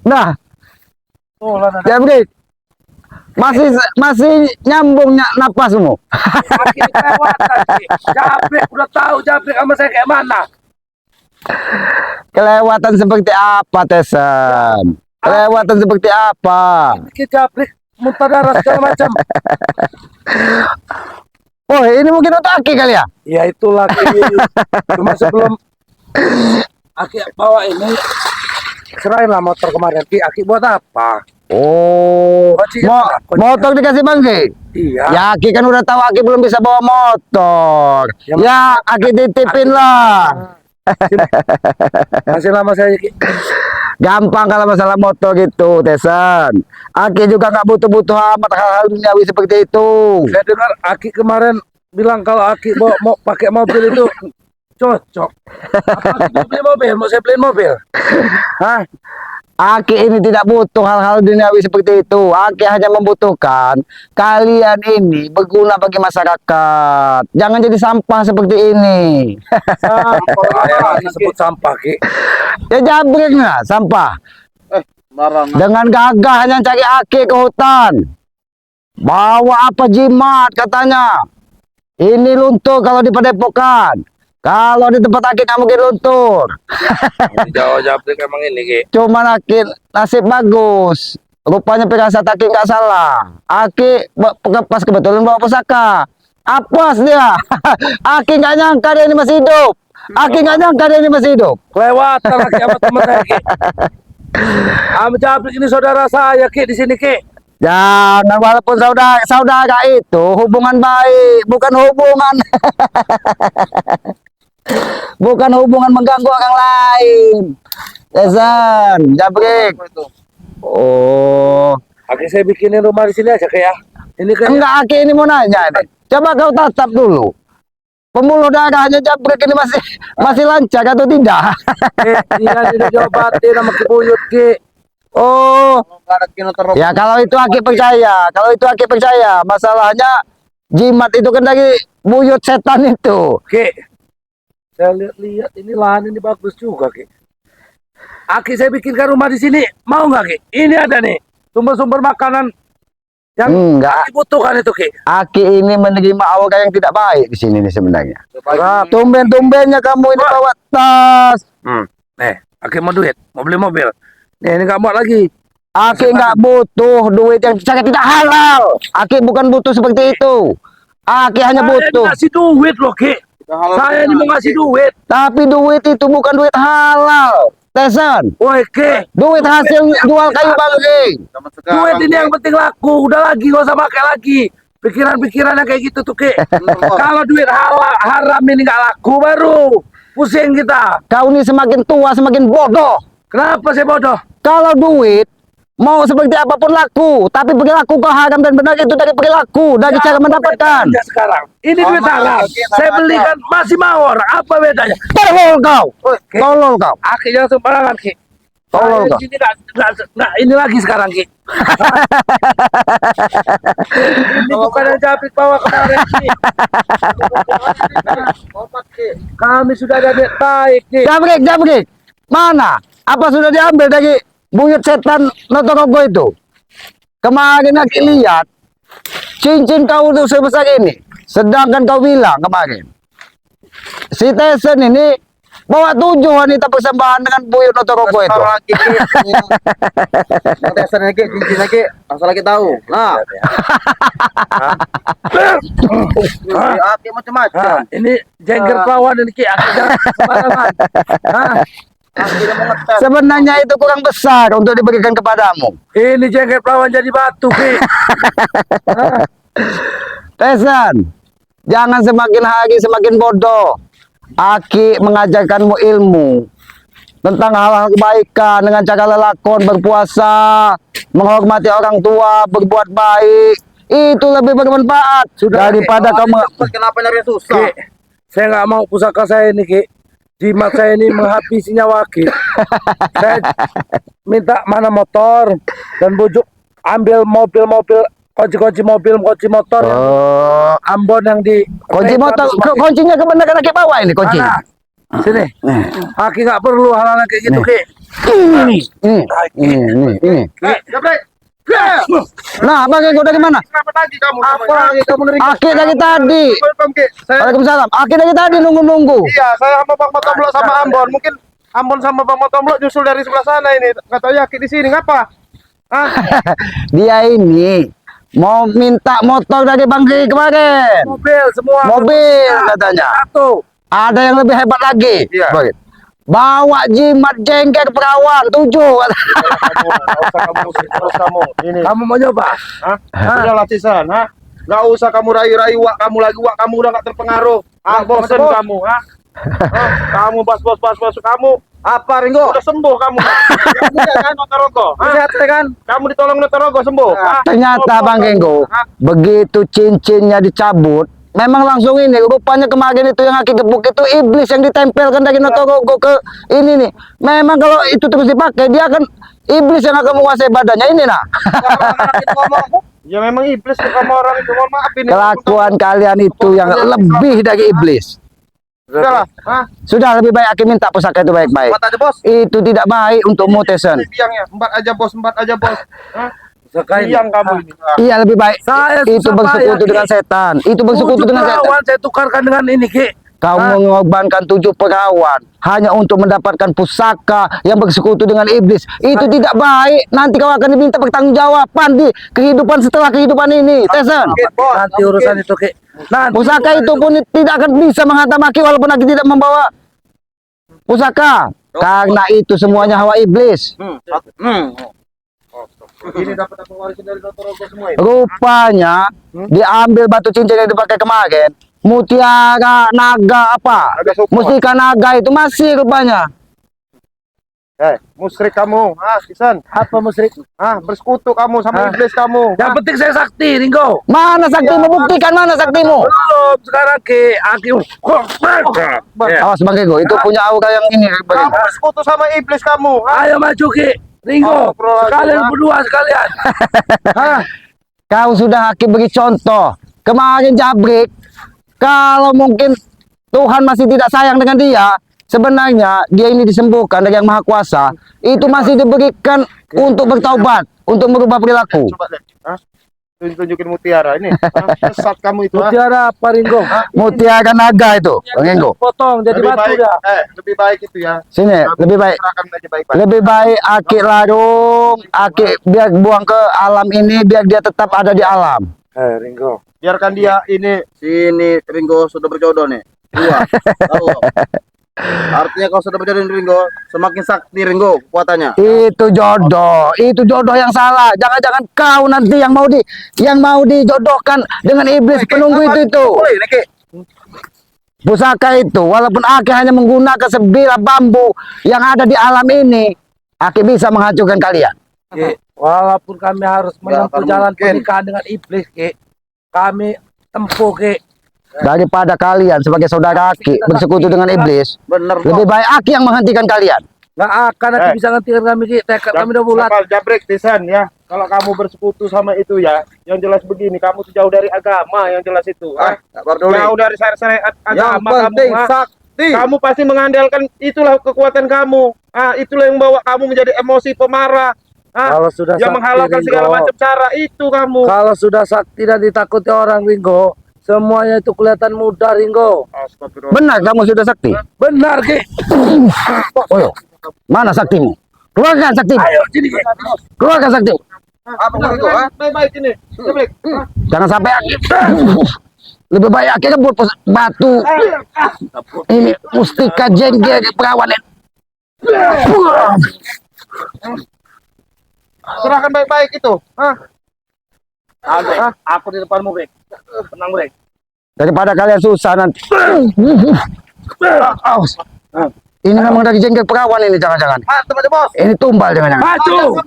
Nah, Jabrik, masih nyambung napasmu. Aki kelewatan, Ki. Jabrik udah tahu Jabrik sama saya kayak mana. Kelewatan seperti apa, Tesan? Kelewatan seperti apa? Ki Jabrik muntah darah segala macam. Oh, ini mungkin untuk Aki kali ya? Ya itulah Ki. Cuma sebelum Aki bawa ini, serahin lah motor kemarin. Ki, Aki buat apa? Oh, motor dikasih Bangki? Iya. Ya, Aki kan udah tahu Aki belum bisa bawa motor. Ya, Aki titipin lah. Masih lama saya, Ki. Gampang kalau masalah motor gitu, Tesan. Aki juga nggak butuh-butuh amat hal-hal duniawi seperti itu. Saya dengar Aki kemarin bilang kalau Aki mau pakai mobil itu cocok. Apa Aki mau beli mobil? Mau saya beliin mobil? Hah? Aki ini tidak butuh hal-hal duniawi seperti itu. Aki hanya membutuhkan kalian ini berguna bagi masyarakat. Jangan jadi sampah seperti ini. Sampah, disebut sampah, Ki. Ya Jabrik nggak sampah. Dengan gagahnya cari Aki ke hutan. Bawa apa jimat katanya. Ini luntur kalau di Padepokan. Kalau di tempat Aki nggak mungkin luntur. Jawa Jabrik emang ini, Ki. Cuman Aki nasib bagus. Rupanya pirasat Aki nggak salah. Aki pas kebetulan bawa pusaka. Apes dia. Aki nggak nyangka dia ini masih hidup. Aki nggak nyangka dia ini masih hidup. Kelewatan lagi sama teman saya, Ki. Am Jabrik ini saudara saya, Ki, di sini, Ki. Jangan, walaupun saudara itu hubungan baik, bukan hubungan bukan hubungan mengganggu orang lain. Tesan, Jabrik. Oh, Aki saya bikinin rumah di sini aja, Ki, ya. Ini kan enggak, Aki ini mau nanya nih. Coba kau tatap dulu. Pembuluh darahnya Jabrik ini masih lancar atau tidak? iya ini diobatin sama Ki Buyut, Ki. Oh, ya kalau itu Aki percaya, masalahnya jimat itu kan dari buyut setan itu. Ki, saya lihat ini lahan ini bagus juga, Ki. Aki saya bikinkan rumah di sini, mau nggak, Ki? Ini ada nih sumber-sumber makanan yang enggak, Aki butuhkan itu, Ki. Aki ini menerima orang yang tidak baik di sini nih sebenarnya. Tumben-tumbennya kamu ini bawa tas. Nih, Aki mau duit, mau beli mobil. Nih, ini nggak muat lagi. Aki nggak butuh duit yang sangat tidak halal. Aki bukan butuh seperti itu. Aki hanya butuh. Saya ngasih duit loh, Ki. Saya ini mau ngasih duit. Tapi duit itu bukan duit halal, Tesan. Woi, Ki. Duit hasil jual kayu Bangki. Duit ini yang penting laku. Udah lagi, gak usah pakai lagi. Pikiran-pikiran yang kayak gitu tuh, Ki. Kalau duit halal, haram ini nggak laku, baru pusing kita. Kau ini semakin tua semakin bodoh. Kenapa saya bodoh? Kalau duit mau seperti apapun laku, tapi perilaku kau haram dan benar itu dari perilaku, dari cara mendapatkan. Ya sekarang, ini duit haram. Saya belikan masih mawar. Apa bedanya? Tolol kau, tolol kau, Akhirnya sembarangan, Ki. tolol kau. Ini nggak ini lagi sekarang, Ki. Ini bukan yang Jabrik bawa kemarin, Ki. Kami sudah ada niat baik, Ki. Jabrik, mana? Apa sudah diambil dari buyut setan Notorogo itu? Kemarin Aki lihat cincin kau tuh sebesar ini, sedangkan kau bilang kemarin si Tesan ini bawa 7 wanita persembahan dengan buyut Notorogo itu. Tesan lagi, cincin lagi, asal lagi tahu. Nah, Aki macam-macam. Ini jengger perawan ini, Ki. Aki jangan sembarangan. Sebenarnya itu kurang besar untuk diberikan kepadamu. Ini jengger perawan jadi batu, Ki. Tesan, jangan semakin hari semakin bodoh. Aki mengajarkanmu ilmu tentang hal-hal kebaikan dengan cara lelakon, berpuasa, menghormati orang tua, berbuat baik. Itu lebih bermanfaat daripada kamu. Kenapa nyari susah? Ki, saya nggak mau pusaka saya ini, Ki. Jimat saya ini menghabisi nyawa, Ki. Saya minta mana motor dan bujuk ambil mobil-mobil, kunci motor yang Ambon yang di kunci motor, kuncinya kebenaran Aki bawa ini kunci. Mana? Sini. Aki nggak perlu hal-hal kayak gitu, Ki. Ini. Geprek. Nah, Bang Enggo dari mana? Kenapa lagi kamu? Apa lagi kamu dari? Aki dari tadi. Welcome, Ki. Saya Waalaikumsalam. Aki dari tadi nunggu-nunggu. iya, saya sama Bang Motomlo sama Ambon. Mungkin Ambon sama Bang Motomlo nyusul dari sebelah sana ini. Katanya Ki di sini ngapa? Hah? Dia ini mau minta motor dari Bang Ki kemarin. Mobil semua. Mobil katanya. Satu. Ada yang lebih hebat lagi. Iya. Bang. Bawa jimat jengkel perawan 7. Kamu, nggak usah kamu terus kamu. Ini. Kamu mau nyoba? Hah? Udah latihan, hah? Nggak usah kamu rayu-rayu wak kamu lagi wak kamu udah nggak terpengaruh. Ah, bosen kamu, hah? Hah? Kamu bos kamu. Apa Ringo? Udah sembuh kamu. Kamu ya kan Notorogo. Sehat ya kan? Kamu ditolong Notorogo sembuh. Hah? Ternyata Bang Enggo, Hah? begitu cincinnya dicabut, memang langsung ini. Rupanya kemarin itu yang Aki gebuk itu iblis yang ditempelkan dari Notorogo ke ini nih. Memang kalau itu terus dipakai, dia akan iblis yang akan menguasai badannya ini nah. Ya memang iblis ke kamu orang itu. Mohon maaf ini. Kelakuan kalian itu yang lebih dari iblis. Sudahlah, hah? Sudah lebih baik Aki minta pusaka itu baik-baik. 4 aja bos. Itu tidak baik untuk Mutesen. Biangnya 4 aja bos, 4 aja bos. Hah? Sekarang Biang kamu ini. Iya lebih baik. Saya Itu susah bersekutu payah, dengan Ki. setan. Itu bersekutu dengan setan. perawan saya tukarkan dengan ini, Ki. Kau mengorbankan 7 perawan hanya untuk mendapatkan pusaka yang bersekutu dengan iblis. Itu tidak baik. Nanti kau akan diminta pertanggungjawaban di kehidupan setelah kehidupan ini. Tesen. Nanti urusan itu, Ki. Nanti Pusaka itu pun tidak akan bisa menghantam Aki walaupun Aki tidak membawa pusaka. Karena itu semuanya hawa iblis. Ini dapat apa warisan dari Notorogo semua ini? Rupanya diambil batu cincin yang dipakai kemarin. Mutiara naga apa? Naga Sukma. Mustika naga itu masih rupanya. Musrik kamu, Kisan. apa musrik? Bersekutu kamu sama iblis kamu. Yang penting saya sakti, Ringo. Mana saktimu? Buktikan mana saktimu? Belum sekarang, Ki. Aki. Ya. Awas Bang Ego, itu punya aura yang ini. Kamu bersekutu sama iblis kamu. Ayo maju, Ki. Ringo. Sekalian berdua sekalian. Kau sudah Aki beri contoh. Kemarin Jabrik, kalau mungkin Tuhan masih tidak sayang dengan dia, sebenarnya dia ini disembuhkan dari Yang Maha Kuasa, itu masih diberikan untuk bertaubat, untuk merubah perilaku. Coba lihat. Tunjukin mutiara ini. Sesat kamu itu. Mutiara apa, Ringo? Mutiara naga itu, Bang Ego. Potong jadi Lebih batu baik, dah. lebih baik itu ya. Sini, lebih baik. Serahkan aja baik-baik. Lebih baik Aki larung, Aki biar buang ke alam ini, biar dia tetap ada di alam. Ringo. Biarkan dia ini. Sini Ringo sudah berjodoh nih. Dua. Tahu. Artinya kalau sudah berjodoh Ringo, semakin sakti Ringo kekuatannya. Itu jodoh yang salah. Jangan-jangan kau nanti yang mau dijodohkan dengan iblis penunggu itu. Boleh, Ki. Pusaka itu, walaupun Aki hanya menggunakan sebilah bambu yang ada di alam ini, Aki bisa menghancurkan kalian. Ki, walaupun kami harus menempuh akan jalan mungkin. pernikahan dengan iblis, Ki, kami tempuh, Ki. Daripada kalian sebagai saudara Aki bersekutu dengan iblis, Bener. lebih baik Aki yang menghentikan kalian. Nggak akan nanti bisa ngantikan kami, Ki. Tekad kami udah bulat. Jabrik Tisan ya. Kalau kamu bersekutu sama itu ya, yang jelas begini, kamu tuh jauh dari agama yang jelas itu. Jauh dari syariat Yang agama penting kamu. sakti. Kamu pasti mengandalkan itulah kekuatan kamu. Itulah yang membawa kamu menjadi emosi pemarah. Kalau sudah Yang sakti, menghalalkan segala Ringo. macam cara itu kamu. Kalau sudah sakti dan ditakuti orang, Ringo, semuanya itu kelihatan mudah, Ringo. Astagfirullah. Benar kamu sudah sakti. Benar, Ki. Oh, yo. Mana saktimu? Keluarkan saktimu. Ayo, sini, Ki. Keluarkan saktimu. Apa itu? Baik-baik ini. Jabrik. Jangan sampai Aki. Lebih baik Aki rebut batu. Ini mustika jengkel perawan. Serahkan baik-baik itu. Aku di depanmu, Brek. Tenang, Brek. Daripada kalian susah nanti. Awas. Ini memang dari jengkel perawan ini jangan-jangan. Mantap aja bos. Ini tumbal jangan-jangan. Maju.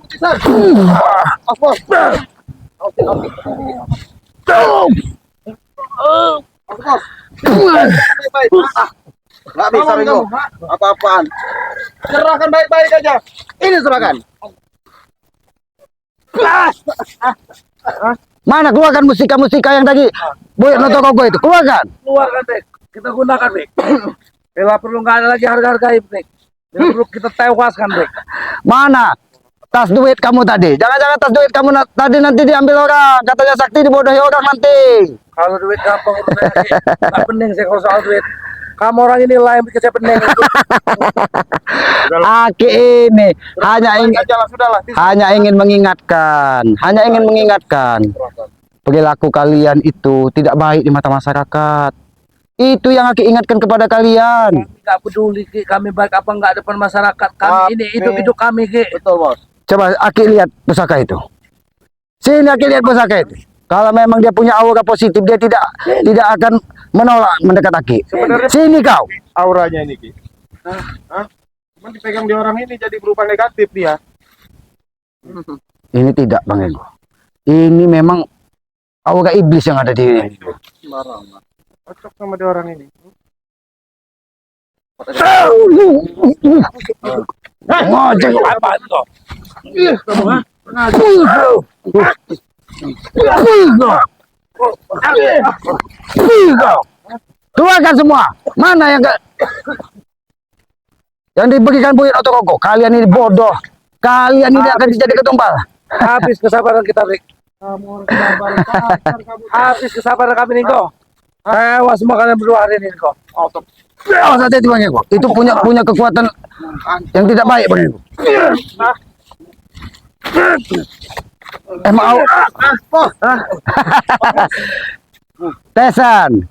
Bos. Bos. Baik-baik. Nggak bisa Ringo. Apa-apaan. Serahkan baik-baik aja. Ini serahkan. Mana keluarkan mustika-mustika yang tadi Boy Notorogo itu. Keluarkan. Keluarkan, Brek. Kita gunakan, Brek. Bila perlu nggak ada lagi harga-harga, Brek. Perlu kita tewaskan, Brek. Mana tas duit kamu tadi? Jangan-jangan tas duit kamu tadi nanti diambil orang. Katanya Sakti dibodohi orang nanti. Kalau duit gampang urusannya, Ki. Nggak penting saya kalau soal duit. Kamu orang ini lah yang bikin saya pening. Aki ini hanya ingin mengingatkan, perilaku kalian itu tidak baik di mata masyarakat. Itu yang Aki ingatkan kepada kalian. Kami nggak peduli, Ki. Kami baik apa nggak depan masyarakat. Kami ini hidup kami, Ki. Betul, Bos. Coba Aki lihat pusaka itu. Sini Aki lihat pusaka itu. Kalau memang dia punya aura positif, dia tidak akan menolak mendekat Aki. Sebenarnya Sini kau. auranya ini, Ki. Hah? Cuman dipegang di orang ini jadi berupa negatif dia. Ini tidak, Bang Ego. Ini memang aura iblis yang ada di ini. Cocok sama di orang ini. Ngojek. Apa itu? Keluarkan semua. Mana yang diberikan Buyut Otokoko? Kalian ini bodoh. Kalian ini akan dijadikan tumbal. Habis kesabaran kita, Brek. Habis kesabaran kami nih, kok. Tewas semua kalian berdua hari ini, kok. Awas hati-hati Bang Ego. Itu punya kekuatan yang tidak baik, Bang Ego. Emang Tesan,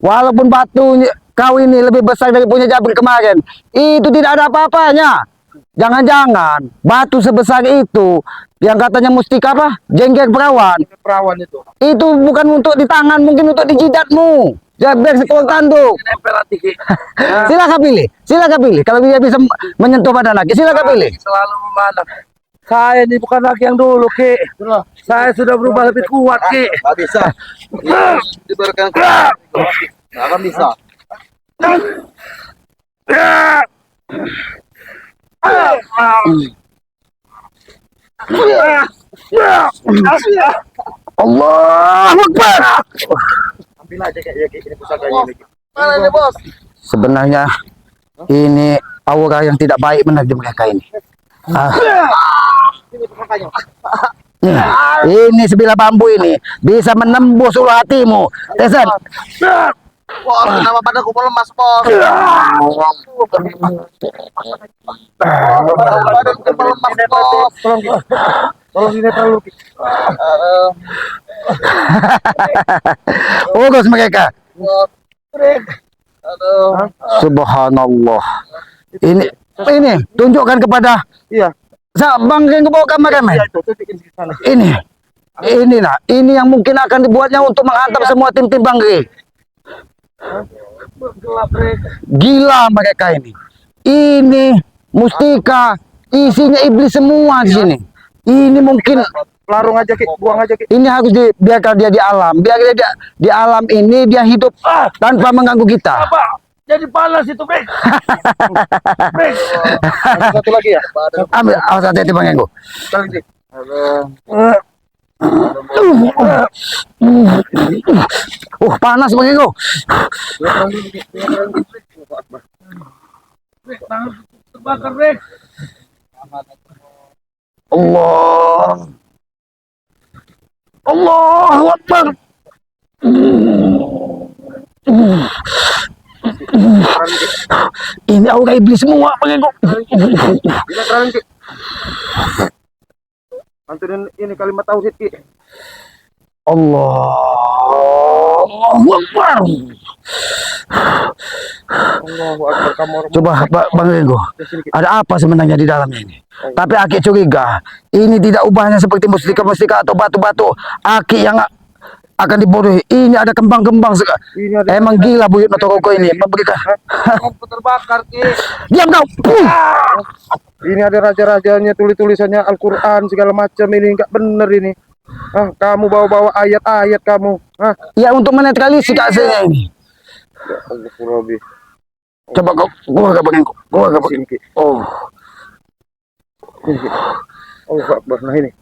walaupun batu kau ini lebih besar dari punya Jabir kemarin, itu tidak ada apa-apanya. Jangan-jangan batu sebesar itu yang katanya mustika apa? Jengger perawan. Perawan itu. Itu bukan untuk di tangan, mungkin untuk di jidatmu. Jabir sekolah tanduk. Nempel hati, Ki. Silakan pilih. Kalau dia bisa menyentuh badan lagi, silakan pilih. Selalu memandang. Saya ini bukan lagi yang dulu, Ki. Saya sudah berubah lebih kuat, Ki. Nggak bisa. Diberikan nggak akan bisa. Allahu Akbar. Ambil aja kayak ini pusakanya ini. Mana ini, Bos? Sebenarnya ini aura yang tidak baik benar di mereka ini. Ini pusakanya. Ini sebilah bambu ini bisa menembus ulu hatimu. Tesan. Wah, kenapa padaku lemas, Bos? Badanku lemas, Bos. Tolong ini terlalu. Urus mereka. Aduh. Subhanallah. Ini tunjukkan kepada Iya. Bang yang bawa kamera men. Iya, itu tunjukin di sana. Ini yang mungkin akan dibuatnya untuk menghantam semua tim-tim Bang Ge. Gelap, Brek. Gila mereka ini. Ini mustika, isinya iblis semua di sini. Ini mungkin Larung aja, Ki. Buang aja, Ki. ini harus dibiarkan dia di alam. Biar dia di alam ini dia hidup tanpa mengganggu kita. Apa? Jadi panas itu, Brek. Brek. Ada satu lagi ya? Ambil, awas hati-hati Bang Ego. Sekali, Ki. Panas Bang Ego. Brek, tangan terbakar, Brek. Allahu Akbar. Ini aura iblis semua Bang Ego. Bila terang, Ki. Anturin ini kalimat tauhid, Ki. Allahu Akbar. Allahu Akbar, kamu orang. Coba Bang Ego, ada apa sebenarnya di dalamnya ini? Tapi Aki curiga, ini tidak ubahnya seperti mustika-mustika atau batu-batu Aki yang akan dibodohi. Ini ada kembang-kembang. Ini ada Emang gila Buyut Otokoko ini memberikan. lampu terbakar, Ki. Diam kau. Ini ada raja-rajanya, tulisannya Al-Quran segala macam, ini nggak bener ini. Kamu bawa-bawa ayat-ayat kamu. Ya untuk menetralisir keasliannya ini. Ya Allah, Robi. Coba kau gua Bang Ego. Sini, Ki. Oh, Sini, Ki. Allahu Akbar. Nah ini.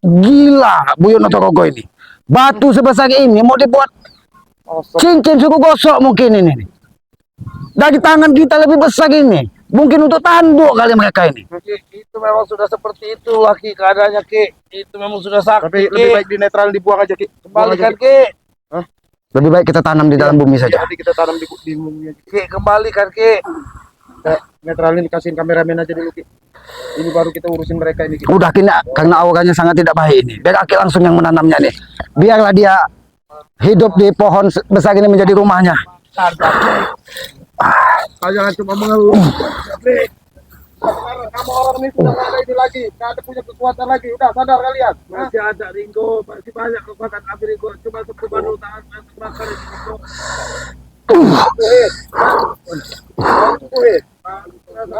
gila Buyut Otokoko ini. Batu sebesar ini mau dibuat Awesome. cincin suku gosok mungkin ini. Dari tangan kita lebih besar ini. Mungkin untuk tanduk kali mereka ini. Ki, itu memang sudah seperti itu Ki keadaannya Ki. Itu memang sudah sakit Tapi Ki. lebih baik di netral dibuang aja, Ki. Buang aja, Kembalikan Ki. Ki. Lebih baik kita tanam di dalam bumi saja. Nanti kita tanam di bumi aja. Ki, kembalikan Ki. Kita netralin, kasihin kameramen aja dulu, Ki. Ini baru kita urusin mereka ini, Ki. Udah kini karena auranya sangat tidak baik ini. Biar Aki langsung yang menanamnya nih. Biarlah dia hidup di pohon besar ini menjadi rumahnya. Jangan cuma mengeluh. Tapi kamu orang ini sudah nggak ada ini lagi, nggak ada punya kekuatan lagi. Udah sadar kalian. Masih ada Ringo, masih banyak kekuatan Abi Ringo. Cuma sepuban tangan terbakar Ringo.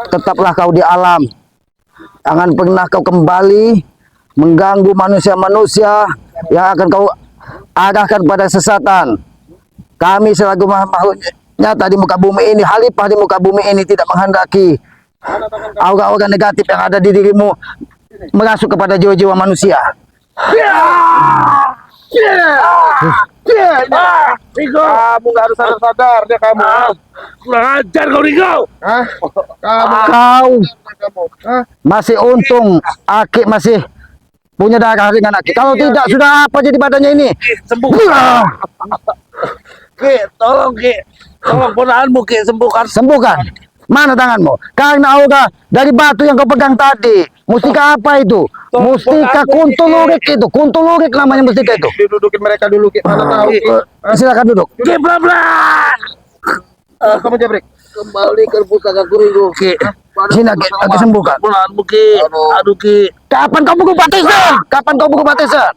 Tetaplah kau di alam. Jangan pernah kau kembali mengganggu manusia-manusia yang akan kau arahkan pada sesatan. Kami selaku makhluk nyata di muka bumi ini, khalifah di muka bumi ini tidak menghendaki aura-aura negatif yang ada di dirimu merasuk kepada jiwa-jiwa manusia. Ringo, kamu nggak harus sadar dia kamu. Kurang ajar kau Ringo. Hah? Kau Kamu. Hah? masih untung Aki masih punya darah dengan Aki. Kalau tidak sudah apa jadi badannya ini? Ki, sembuh. Ki, tolong Ki. Tolong ponaanmu Ki, sembuhkan. Sembuhkan. Mana tanganmu? Karena aura dari batu yang kau pegang tadi. Mustika apa itu? Mustika kuntulurik itu. Kuntulurik namanya mustika itu. Didudukin mereka dulu, Ki. Mana tahu, Ki. Silakan duduk. Ki, pelan-pelan. Kamu jabrik. Kembalikan pusaka Ringo Ki. Sini Aki sembuhkan. Ponaanmu Ki. Aduh Ki. Kapan kau berubah Tesa? Kapan kau berubah Tesa?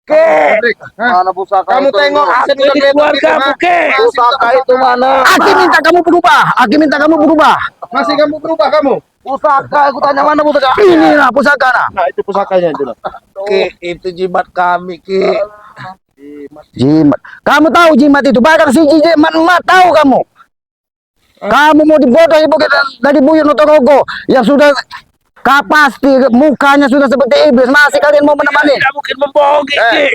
Jabrik. Hah? Mana pusaka Kamu itu, tengok Ringo? aset Ini keluargamu Ki. Pusaka itu mana? Aki minta kamu berubah. Aki minta kamu berubah. Masih kamu berubah kamu? Pusaka, aku tanya mana pusaka? Inilah pusaka nah. Nah, itu pusakanya itu. Ki, itu jimat kami Ki. Jimat. Kamu tahu jimat itu? Bahkan si jimat emak tahu kamu. Kamu mau dibodohi dari Buyut Notorogo yang sudah pasti mukanya sudah seperti iblis. Masih kalian mau menemani? Tidak mungkin membohongi Ki.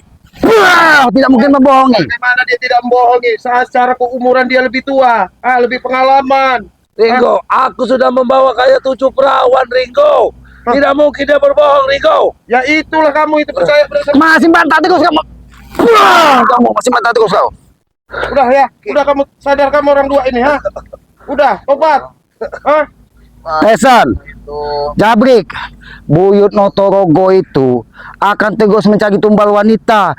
Wah, tidak mungkin membohongi. Bagaimana dia tidak membohongi? Saat secara keumuran dia lebih tua, lebih pengalaman. Ringo, aku sudah membawa kayak 7 perawan Ringo. Tidak mungkin dia berbohong Ringo. Ya itulah kamu itu percaya pada Masih bantah terus kamu. Wah, kamu masih bantah terus kau. udah ya, udah kamu sadar kamu orang dua ini, ha? Udah, tobat. Hah? Pesan, Jabrik, Buyut Notorogo itu akan terus mencari tumbal wanita.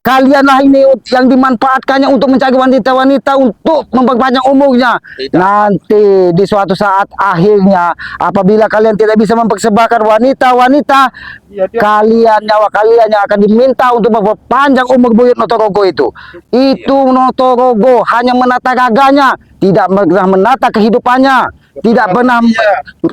Kalianlah ini yang dimanfaatkannya untuk mencari wanita-wanita untuk memperpanjang umurnya. Tidak. Nanti di suatu saat akhirnya apabila kalian tidak bisa mempersembahkan wanita-wanita, Iya, dia. nyawa kalian yang akan diminta untuk memperpanjang umur Buyut Notorogo itu. Itu Notorogo hanya menata raganya, tidak pernah menata kehidupannya. Tidak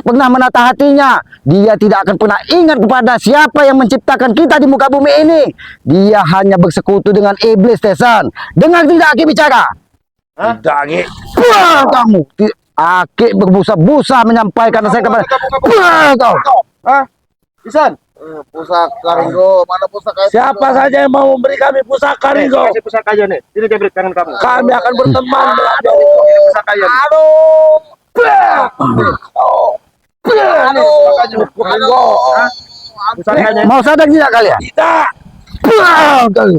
pernah menata hatinya. Dia tidak akan pernah ingat kepada siapa yang menciptakan kita di muka bumi ini. Dia hanya bersekutu dengan iblis, Tesan. Dengar tidak Aki bicara? Tidak Ki. Wah, kamu. Aki berbusa-busa menyampaikan saya kepada. Wah, kau. Hah? Isan? Pusaka Ringo, mana pusaka itu? Siapa saja yang mau memberi kami pusaka Ringo, Kasih pusaka aja nih. Ini jabrik tangan kamu. kami akan berteman. Ini pusaka aja nih. Ringo. Pusakanya. Mau sadar tidak kalian? Tidak. Wah, kau.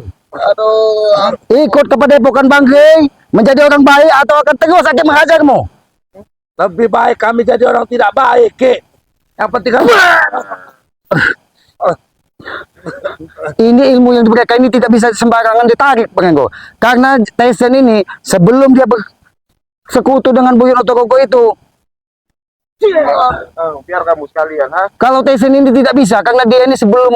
Ikut ke Padepokan Banggai menjadi orang baik atau akan terus Aki menghajarmu? Lebih baik kami jadi orang tidak baik, Ki. Yang penting kami... Ini ilmu yang mereka ini tidak bisa sembarangan ditarik, Pengenggo. Karena Tyson ini sebelum dia bersekutu dengan Buyut Notorogo itu, Biar kamu sekalian, ha? kalau Tyson ini tidak bisa, karena dia ini sebelum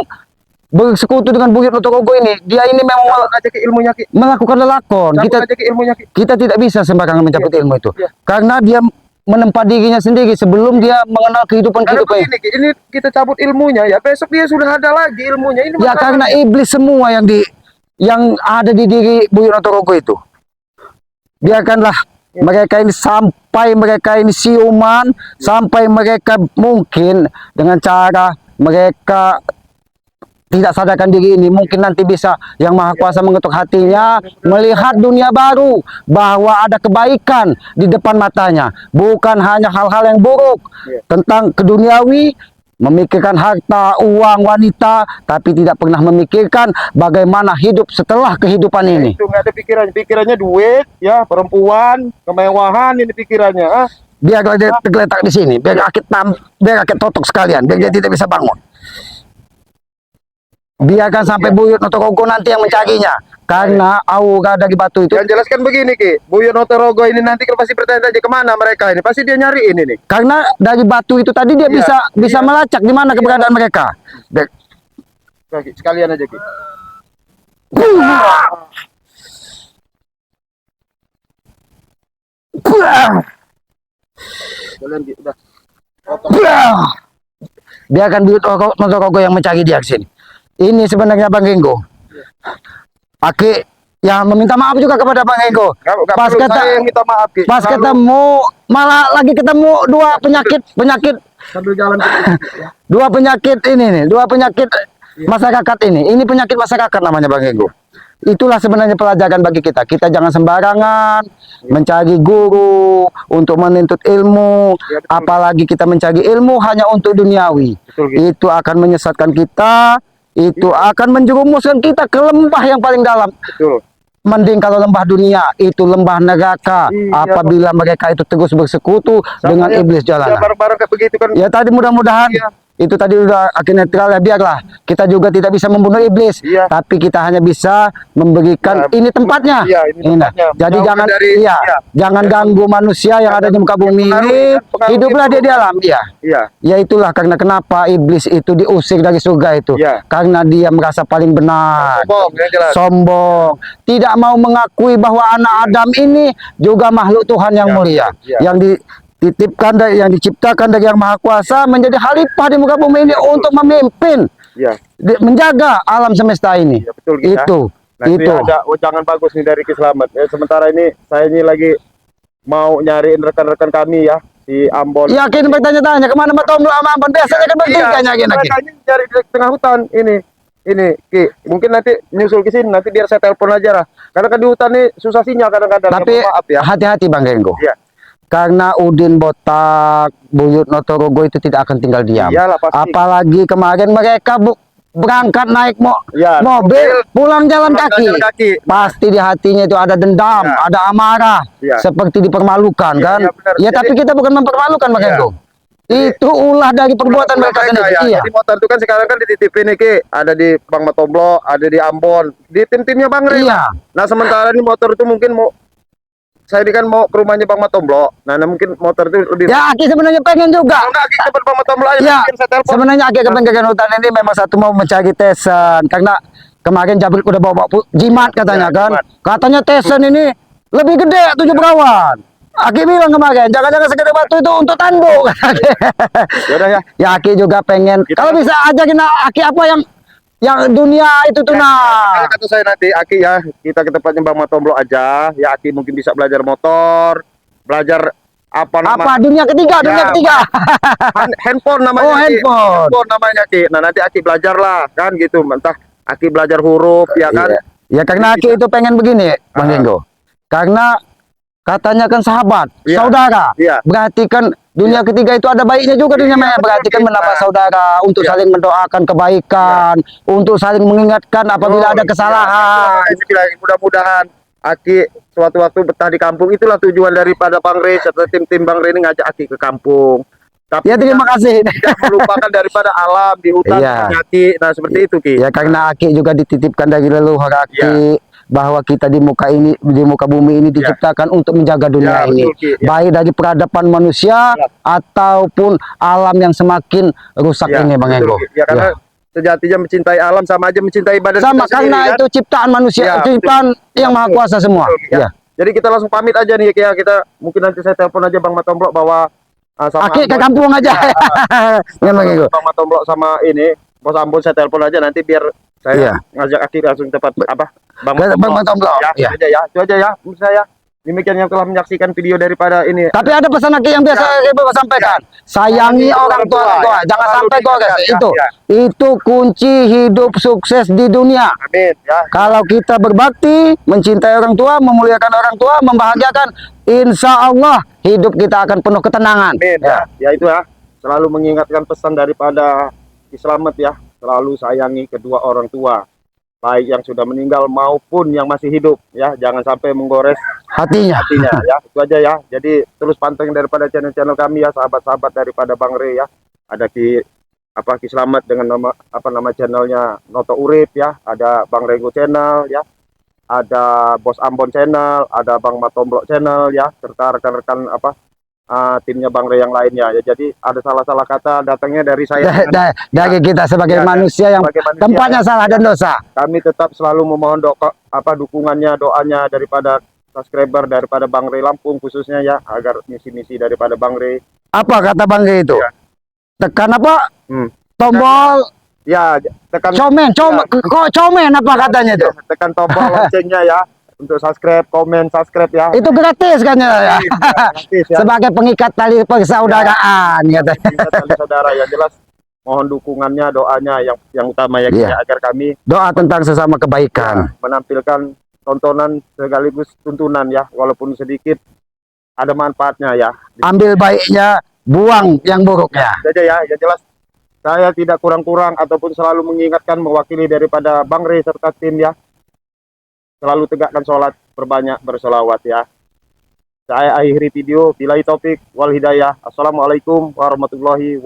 bersekutu dengan Buyut Notorogo ini, dia ini memang Aja ke ilmunya, Ki. melakukan lelakon. Cabut aja ke ilmunya, Ki. Kita tidak bisa sembarangan mencabut ilmu itu, Iya. karena dia menempa dirinya sendiri sebelum dia mengenal kehidupan Karena kehidupannya. begini, Ki, ini kita cabut ilmunya ya, besok dia sudah ada lagi ilmunya. Ini Ya masalah. karena iblis semua yang ada di diri Buyut Notorogo itu. Biarkanlah mereka ini sampai mereka ini siuman, sampai mereka mungkin dengan cara mereka tidak sadarkan diri ini, mungkin nanti bisa yang Maha Kuasa mengetuk hatinya, melihat dunia baru, bahwa ada kebaikan di depan matanya, bukan hanya hal-hal yang buruk tentang keduniawi, memikirkan harta, uang, wanita, tapi tidak pernah memikirkan bagaimana hidup setelah kehidupan ini. Itu nggak ada pikirannya duit, ya perempuan, kemewahan ini pikirannya. Biar dia tergeletak di sini, biar kakek totok sekalian, biar dia tidak bisa bangun. Biarkan sampai Buyut Notorogo nanti yang mencarinya, karena aura dari batu itu. Yang jelaskan begini Ki, Buyut Notorogo ini nanti kalau pasti bertanya-tanya kemana mereka ini, pasti dia nyariin ini. Karena dari batu itu tadi dia bisa melacak di mana keberadaan mereka. Ki, sekalian aja Ki. Jalan Ki, udah. Biarkan Buyut Notorogo yang mencari dia ke sini. Ini sebenarnya Bang Genggo. Aki yang meminta maaf juga kepada Bang Genggo. Pas kata minta maaf Ki. pas ketemu malah lagi ketemu dua penyakit Sambil jalan dua penyakit ini nih, dua penyakit masyarakat ini. Ini penyakit masyarakat namanya Bang Genggo. Itulah sebenarnya pelajaran bagi kita. Kita jangan sembarangan mencari guru untuk menuntut ilmu, apalagi kita mencari ilmu hanya untuk duniawi. Itu akan menyesatkan kita. Itu akan menjerumuskan kita ke lembah yang paling dalam. Betul. Mending kalau lembah dunia itu lembah neraka, apabila mereka itu terus bersekutu dengan iblis jalanan. Barang-barang kayak begitu kan. Ya tadi mudah-mudahan itu tadi udah akhirnya netral ya, biarlah kita juga tidak bisa membunuh iblis, tapi kita hanya bisa memberikan ini tempatnya. Ini tempatnya. Jadi jangan jangan ganggu manusia yang ada di muka bumi ini. Hiduplah dia di alam dia. Ya itulah karena kenapa iblis itu diusir dari surga itu, karena dia merasa paling benar, sombong, tidak mau mengakui bahwa anak Adam ini juga makhluk Tuhan yang mulia, yang dititipkan dari, yang diciptakan dari Yang Maha Kuasa menjadi khalifah di muka bumi ini untuk memimpin, menjaga alam semesta ini. Betul, itu. Nah, itu ada jangan bagus nih dari Selamat. Sementara ini saya ini lagi mau nyariin rekan-rekan kami ya di Ambon. Yakin bertanya-tanya kemana Mbak Tomlo sama Ambon, biasanya kan bertiga lagi. Cari di tengah hutan ini Ki, mungkin nanti nyusul ke sini, nanti biar saya telepon aja lah. Karena kan di hutan ini susah sinyal kadang-kadang. Tapi maaf ya. Hati-hati Bang Genggo. Karena Udin Botak, Buyut Notorogo itu tidak akan tinggal diam. Apalagi kemarin mereka berangkat naik mobil, pulang jalan kaki. Pasti di hatinya itu ada dendam, ada amarah, seperti dipermalukan kan? Tapi kita bukan mempermalukan Bang Genggo. Itu ulah dari perbuatan mereka sendiri. Jadi motor itu kan sekarang kan dititipin nih Ki, ada di Bang Matomblo, ada di Ambon, di tim-timnya Bang Rey. Nah sementara ini motor itu mungkin mau saya ini kan mau ke rumahnya Bang Matomblo. Nah, mungkin motor itu lebih. Ya, Aki sebenarnya pengen juga. Enggak, Aki cepat Bang Matomblo aja. Ya, sebenarnya Aki kepengen hutan ini memang satu mau mencari Tessen, karena kemarin Jabrik udah bawa jimat katanya kan. Katanya Tessen ini lebih gede 7 perawan. Aki bilang kemarin, jangan-jangan segede batu itu untuk tanduk. Yaudah ya. Ya Aki juga pengen. Kalau bisa ajakin Aki apa yang dunia itu tuh kata saya nanti Aki ya, kita ke tempatnya Bang Matomblo aja ya. Aki mungkin bisa belajar motor, belajar apa dunia ketiga handphone namanya. Handphone namanya Ki. Nah nanti Aki belajar lah kan gitu, entah Aki belajar huruf ya kan. Ya karena Aki itu pengen begini Bang Genggo, karena katanya kan sahabat, saudara, berarti kan dunia ketiga itu ada baiknya juga dunia maya. Berarti kan menambah saudara untuk saling mendoakan kebaikan, untuk saling mengingatkan apabila ada kesalahan. Mudah-mudahan Aki suatu waktu betah di kampung. Itulah tujuan daripada Bang Rey serta tim-tim Bang Rey ini ngajak Aki ke kampung. Tapi terima kasih. Tidak melupakan daripada alam di hutan Aki. Nah seperti itu Ki. Ya karena Aki juga dititipkan dari leluhur Aki. Bahwa kita di muka bumi ini diciptakan untuk menjaga dunia ini, baik dari peradaban manusia ataupun alam yang semakin rusak ini Bang Genggo. Karena sejatinya mencintai alam sama aja mencintai badan kita sendiri, karena itu ciptaan manusia, ciptaan Yang Maha Kuasa semua. Jadi kita langsung pamit aja nih ya, kita mungkin nanti saya telepon aja Bang Matomblo bahwa Aki ke kampung aja. Bang Matomblo sama ini Bos Ambon saya telepon aja nanti biar saya ngajak Aki langsung tempat Bang Matomblo. Ya, itu aja ya menurut saya. Demikian yang telah menyaksikan video daripada ini. Tapi ada pesan lagi yang biasa Ibu sampaikan. Sayangi orang tua. Jangan sampai kau guys. Itu kunci hidup sukses di dunia. Amin ya. Kalau kita berbakti, mencintai orang tua, memuliakan orang tua, membahagiakan, insya Allah hidup kita akan penuh ketenangan. Amin ya. Ya itu ya. Selalu mengingatkan pesan daripada Ki Slamet ya. Selalu sayangi kedua orang tua, baik yang sudah meninggal maupun yang masih hidup ya. Jangan sampai menggores Hatinya. ya. Itu aja ya. Jadi terus pantengin daripada channel-channel kami ya, sahabat-sahabat daripada Bang Rey ya. Ada Ki Slamet dengan nama channelnya Noto Urip ya. Ada Bang Rego channel ya. Ada Bos Ambon channel, ada Bang Matomblok channel ya, serta rekan-rekan timnya Bang Rey yang lainnya ya. Jadi ada salah-salah kata datangnya dari saya. Dari kita sebagai manusia yang sebagai manusia, tempatnya salah dan dosa. Kami tetap selalu memohon dukungannya, doanya daripada subscriber daripada Bang Rey Lampung khususnya ya, agar misi-misi daripada Bang Rey. Apa kata Bang Rey itu? Ya. Tekan apa? Tombol Ya, tekan komen apa katanya itu? tekan tombol loncengnya ya untuk subscribe, subscribe ya. Itu gratis kan ya? Gratis, ya. Sebagai pengikat tali persaudaraan katanya. Pengikat tali saudara ya, jelas mohon dukungannya, doanya yang utama ya, Iya. agar kami Doa tentang sesama kebaikan. menampilkan tontonan sekaligus tuntunan ya, walaupun sedikit ada manfaatnya ya. Ambil baiknya, buang yang buruknya. Saja ya, ya jelas saya tidak kurang-kurang ataupun selalu mengingatkan mewakili daripada Bang Rey serta tim ya. Selalu tegakkan sholat, berbanyak bersolawat ya. Saya akhiri video, billahi taufik wal hidayah. Assalamualaikum warahmatullahi wabarakatuh.